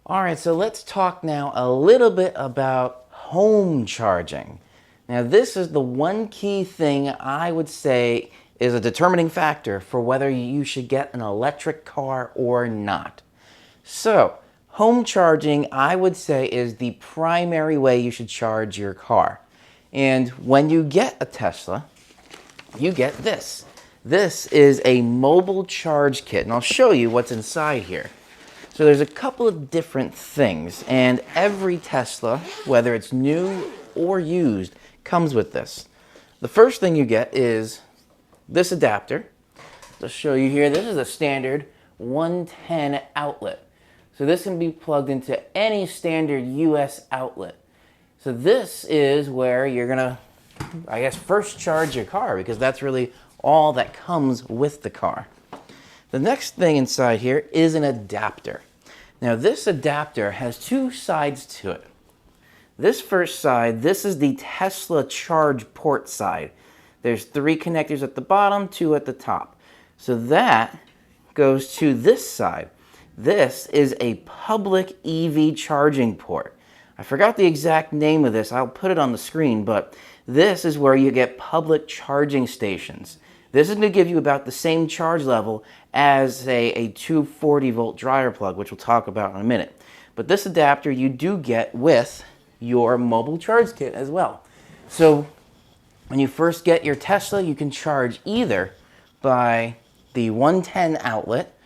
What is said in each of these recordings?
All right, so let's talk now a little bit about home charging. Now, this is the one key thing I would say is a determining factor for whether you should get an electric car or not. So, home charging, I would say, is the primary way you should charge your car. And when you get a Tesla, you get this. This is a mobile charge kit, and I'll show you what's inside here. So there's a couple of different things, and every Tesla, whether it's new or used, comes with this. The first thing you get is this adapter. I'll show you here. This is a standard 110 outlet. So this can be plugged into any standard US outlet. So this is where you're gonna, I guess, first charge your car, because that's really all that comes with the car. The next thing inside here is an adapter. Now this adapter has two sides to it. This first side, this is the Tesla charge port side. There's 3 connectors at the bottom, 2 at the top. So that goes to this side. This is a public EV charging port. I forgot the exact name of this. I'll put it on the screen, but this is where you get public charging stations. This is going to give you about the same charge level as a 240 volt dryer plug, which we'll talk about in a minute. But this adapter you do get with your mobile charge kit as well. So when you first get your Tesla, you can charge either by the 110 outlet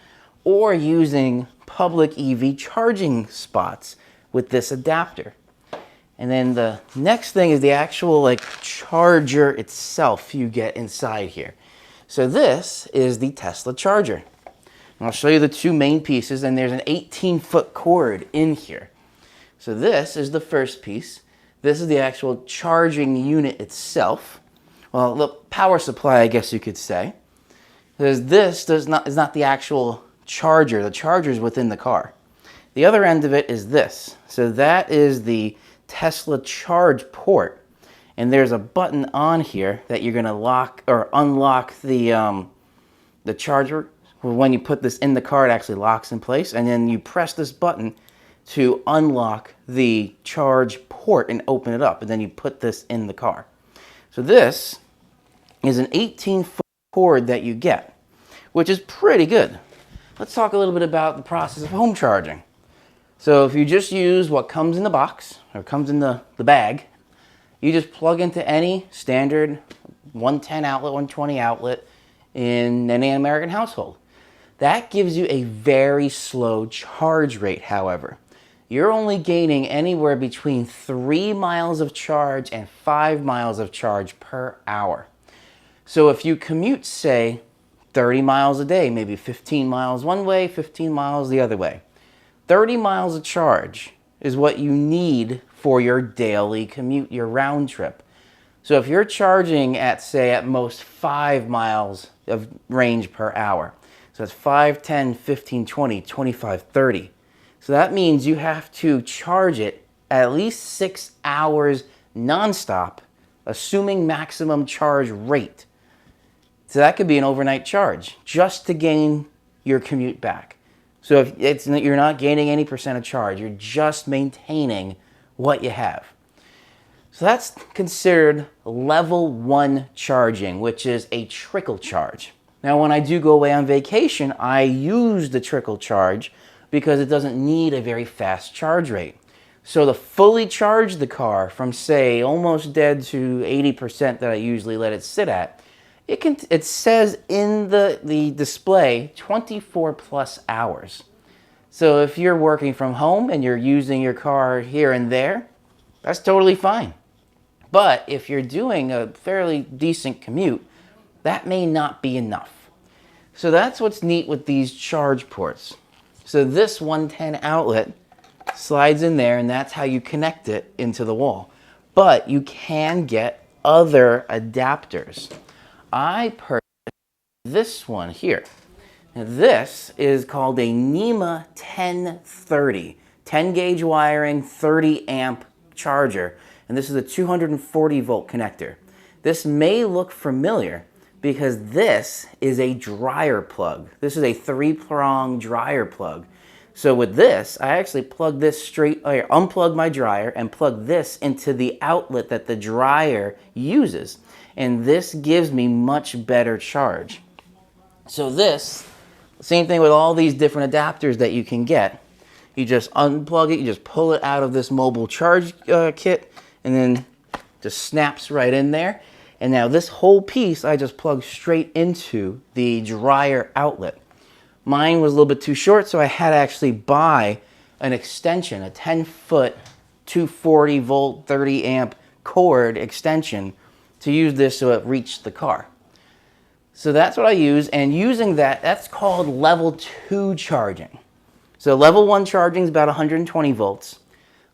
or using public EV charging spots with this adapter. And then the next thing is the actual charger itself you get inside here. So this is the Tesla charger. And I'll show you the 2 main pieces, and there's an 18-foot cord in here. So this is the first piece. This is the actual charging unit itself. Well, the power supply, I guess you could say. Because this is not the actual charger. The charger is within the car. The other end of it is this. So that is the Tesla charge port. And there's a button on here that you're going to lock or unlock the charger. When you put this in the car, it actually locks in place. And then you press this button to unlock the charge port and open it up. And then you put this in the car. So this is an 18-foot cord that you get, which is pretty good. Let's talk a little bit about the process of home charging. So if you just use what comes in the box, or comes in the bag, you just plug into any standard 110 outlet, 120 outlet in any American household. That gives you a very slow charge rate, however. You're only gaining anywhere between 3 miles of charge and 5 miles of charge per hour. So if you commute, say, 30 miles a day, maybe 15 miles one way, 15 miles the other way, 30 miles of charge is what you need for your daily commute, your round trip. So if you're charging at, say, at most 5 miles of range per hour, so that's 5, 10, 15, 20, 25, 30. So that means you have to charge it at least 6 hours nonstop, assuming maximum charge rate. So that could be an overnight charge just to gain your commute back. So if you're not gaining any percent of charge, you're just maintaining what you have. So that's considered level 1 charging, which is a trickle charge. Now, when I do go away on vacation, I use the trickle charge because it doesn't need a very fast charge rate. So to fully charge the car from, say, almost dead to 80% that I usually let it sit at, it says in the display 24 plus hours. So if you're working from home and you're using your car here and there, that's totally fine. But if you're doing a fairly decent commute, that may not be enough. So that's what's neat with these charge ports. So this 110 outlet slides in there, and that's how you connect it into the wall. But you can get other adapters. I purchased this one here. Now this is called a NEMA 1030. 10 gauge wiring, 30 amp charger. And this is a 240 volt connector. This may look familiar because this is a dryer plug. This is a 3-prong dryer plug. So with this, I actually plug this straight, or unplug my dryer and plug this into the outlet that the dryer uses. And this gives me much better charge. So this, same thing with all these different adapters that you can get. You just unplug it, you just pull it out of this mobile charge kit, and then just snaps right in there. And now this whole piece I just plug straight into the dryer outlet. Mine was a little bit too short, so I had to actually buy an extension, a 10-foot, 240 volt, 30 amp cord extension to use this so it reached the car. So that's what I use, and using that, that's called level 2 charging. So level 1 charging is about 120 volts.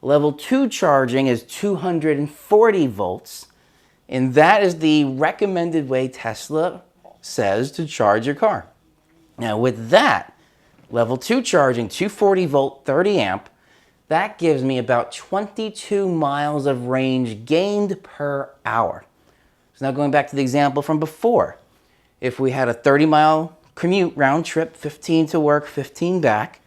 Level 2 charging is 240 volts, and that is the recommended way Tesla says to charge your car. Now with that, level 2 charging, 240 volt, 30 amp, that gives me about 22 miles of range gained per hour. So now going back to the example from before, if we had a 30-mile commute round trip, 15 to work, 15 back,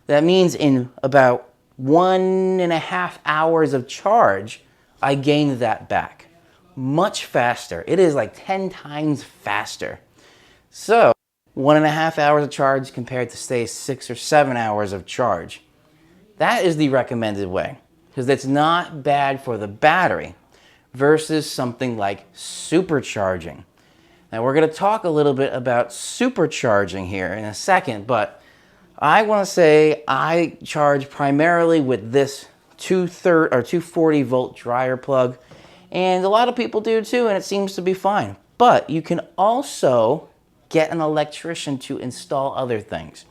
that means in about 1.5 hours of charge, I gained that back. Much faster. It is like 10 times faster. So 1.5 hours of charge compared to, say, 6 or 7 hours of charge. That is the recommended way, because it's not bad for the battery versus something like supercharging. Now we're going to talk a little bit about supercharging here in a second, but I want to say I charge primarily with this 240 volt dryer plug, and a lot of people do too, and it seems to be fine. But you can also get an electrician to install other things.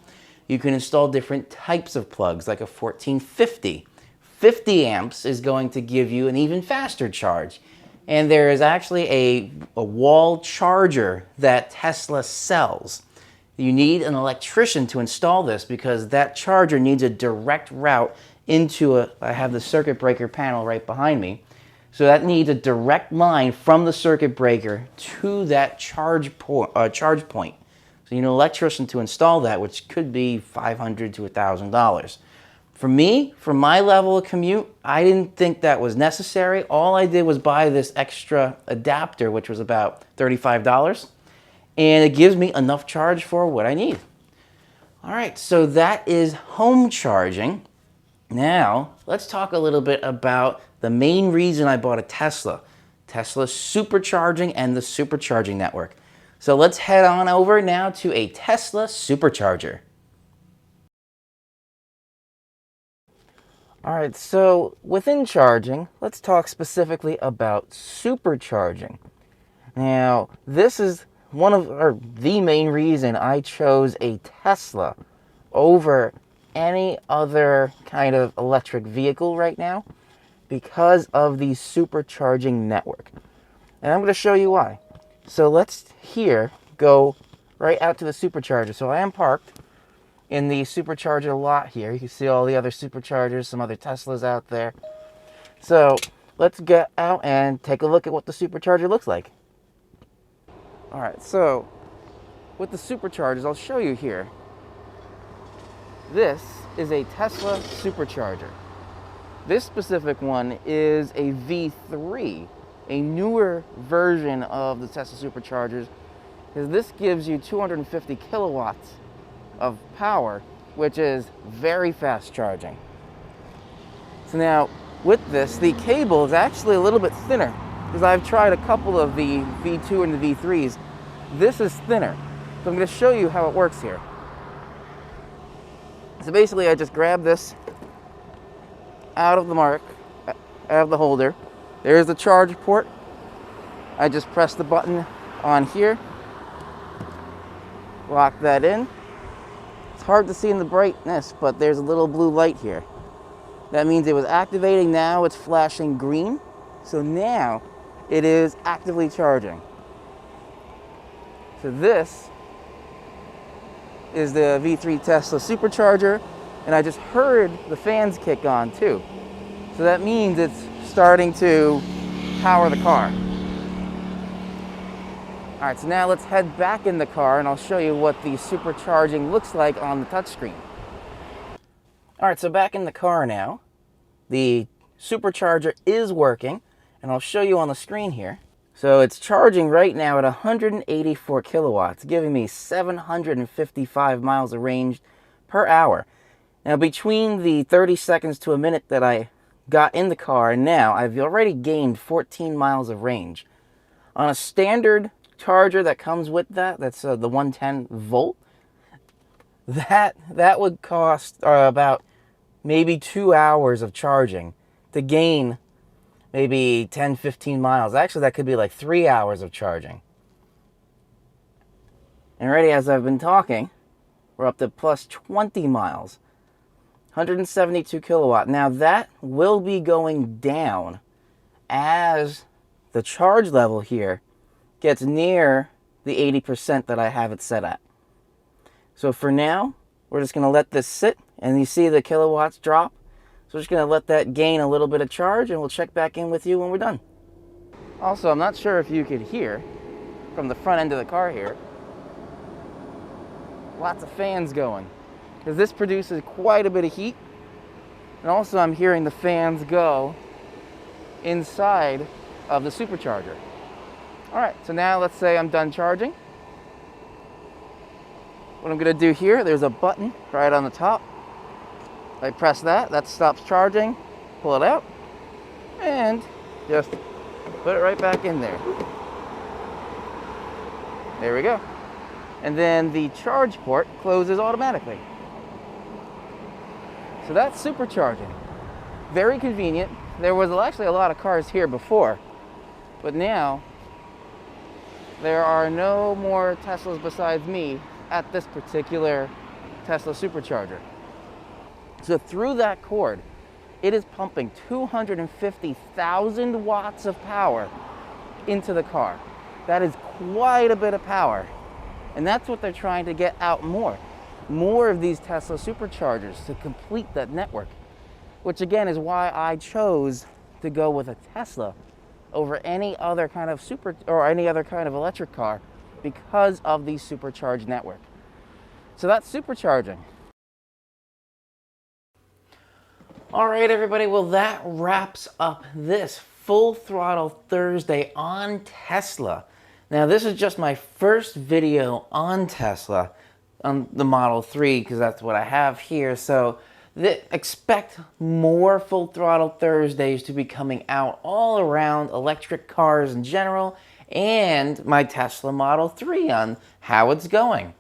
You can install different types of plugs, like a 1450. 50 amps is going to give you an even faster charge. And there is actually a wall charger that Tesla sells. You need an electrician to install this because that charger needs a direct route into I have the circuit breaker panel right behind me. So that needs a direct line from the circuit breaker to that charge point. So you need an electrician to install that, which could be $500 to $1,000. For me, for my level of commute, I didn't think that was necessary. All I did was buy this extra adapter, which was about $35. And it gives me enough charge for what I need. All right, so that is home charging. Now, let's talk a little bit about the main reason I bought a Tesla. Tesla's supercharging and the supercharging network. So let's head on over now to a Tesla supercharger. All right, so within charging, let's talk specifically about supercharging. Now, this is the main reason I chose a Tesla over any other kind of electric vehicle right now, because of the supercharging network. And I'm going to show you why. So let's here go right out to the supercharger. So I am parked in the supercharger lot here. You can see all the other superchargers, some other Teslas out there. So let's get out and take a look at what the supercharger looks like. All right, so with the superchargers, I'll show you here. This is a Tesla supercharger. This specific one is a V3, a newer version of the Tesla superchargers, because this gives you 250 kilowatts of power, which is very fast charging. So now, with this, the cable is actually a little bit thinner, because I've tried a couple of the V2 and the V3s. This is thinner. So I'm going to show you how it works here. So basically, I just grab this out of the holder. There's the charge port. I just press the button on here, lock that in. It's hard to see in the brightness, but there's a little blue light here. That means it was activating. Now it's flashing green. So now it is actively charging. So this is the V3 Tesla supercharger, and I just heard the fans kick on too. So that means it's starting to power the car. All right, so now let's head back in the car and I'll show you what the supercharging looks like on the touchscreen. All right, so back in the car now. The supercharger is working, and I'll show you on the screen here. So it's charging right now at 184 kilowatts, giving me 755 miles of range per hour. Now, between the 30 seconds to a minute that I got in the car and now, I've already gained 14 miles of range. On a standard charger that comes with that's the 110 volt, that would cost about maybe 2 hours of charging to gain maybe 10, 15 miles. Actually, that could be like 3 hours of charging. And already as I've been talking, we're up to plus 20 miles. 172 kilowatt. Now that will be going down as the charge level here gets near the 80% that I have it set at. So for now, we're just going to let this sit, and you see the kilowatts drop. So we're just going to let that gain a little bit of charge, and we'll check back in with you when we're done. Also, I'm not sure if you could hear from the front end of the car here, lots of fans going, because this produces quite a bit of heat. And also I'm hearing the fans go inside of the supercharger. All right, so now let's say I'm done charging. What I'm going to do here, there's a button right on the top. I press that stops charging, pull it out, and just put it right back in there. There we go. And then the charge port closes automatically. So that's supercharging. Very convenient. There was actually a lot of cars here before, but now there are no more Teslas besides me at this particular Tesla supercharger. So through that cord, it is pumping 250,000 watts of power into the car. That is quite a bit of power. And that's what they're trying to get out more. More of these Tesla superchargers to complete that network. Which again is why I chose to go with a Tesla over any other kind of any other kind of electric car, because of the supercharged network. So that's supercharging. All right, everybody, well, that wraps up this Full Throttle Thursday on Tesla. Now, this is just my first video on Tesla, on the Model 3, because that's what I have here. So expect more Full Throttle Thursdays to be coming out all around electric cars in general, and my Tesla Model 3 on how it's going.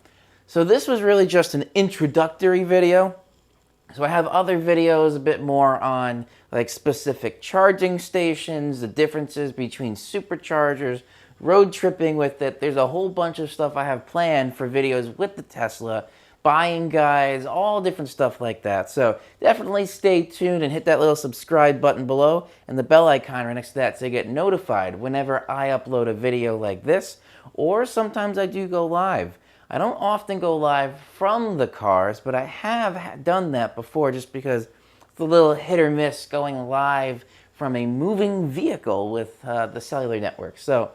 So this was really just an introductory video. So I have other videos a bit more on like specific charging stations, the differences between superchargers, road tripping with it. There's a whole bunch of stuff I have planned for videos with the Tesla, buying guides, all different stuff like that. So definitely stay tuned and hit that little subscribe button below and the bell icon right next to that so you get notified whenever I upload a video like this, or sometimes I do go live. I don't often go live from the cars, but I have done that before just because it's a little hit or miss going live from a moving vehicle with the cellular network. So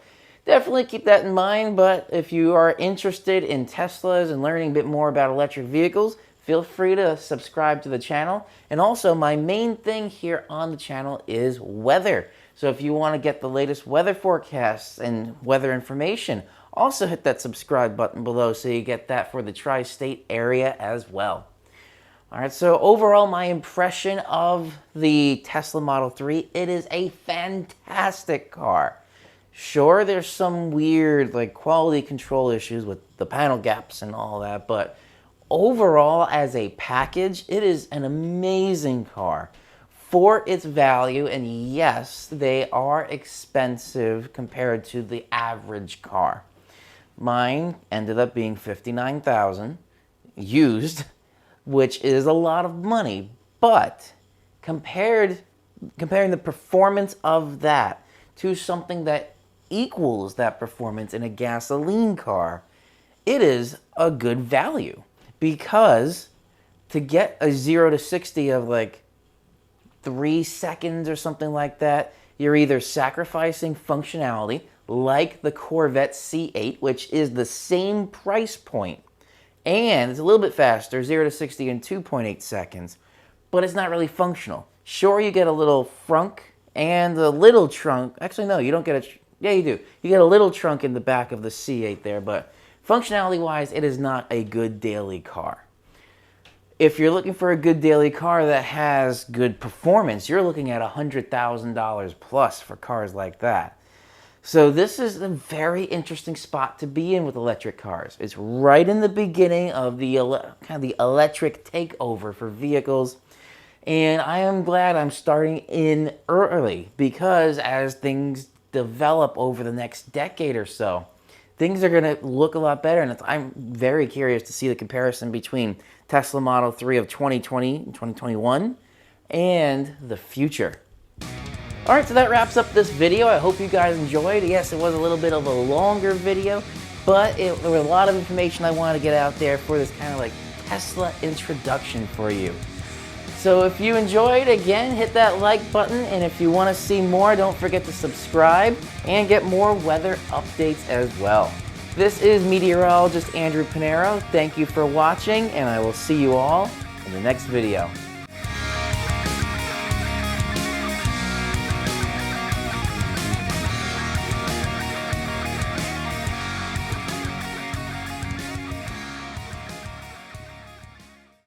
definitely keep that in mind, but if you are interested in Teslas and learning a bit more about electric vehicles, feel free to subscribe to the channel. And also, my main thing here on the channel is weather. So if you want to get the latest weather forecasts and weather information, also hit that subscribe button below so you get that for the tri-state area as well. All right, so overall, my impression of the Tesla Model 3, it is a fantastic car. Sure, there's some weird like quality control issues with the panel gaps and all that, but overall as a package, it is an amazing car for its value. And yes, they are expensive compared to the average car. Mine ended up being $59,000 used, which is a lot of money, but comparing the performance of that to something that equals that performance in a gasoline car, it is a good value, because to get a 0 to 60 of like 3 seconds or something like that, you're either sacrificing functionality like the Corvette C8, which is the same price point, and it's a little bit faster, 0 to 60 in 2.8 seconds, but it's not really functional. Sure, you get a little frunk and a little trunk. Actually, no, you don't get a, yeah, you do. You get a little trunk in the back of the C8 there, but functionality-wise, it is not a good daily car. If you're looking for a good daily car that has good performance, you're looking at $100,000 plus for cars like that. So this is a very interesting spot to be in with electric cars. It's right in the beginning of the kind of the electric takeover for vehicles. And I am glad I'm starting in early, because as things develop over the next decade or so, things are going to look a lot better. And I'm very curious to see the comparison between Tesla Model 3 of 2020 and 2021 and the future. All right, so that wraps up this video. I hope you guys enjoyed. Yes, it was a little bit of a longer video, but there was a lot of information I wanted to get out there for this kind of like Tesla introduction for you. So if you enjoyed, again, hit that like button, and if you want to see more, don't forget to subscribe and get more weather updates as well. This is meteorologist Andrew Pinero. Thank you for watching, and I will see you all in the next video.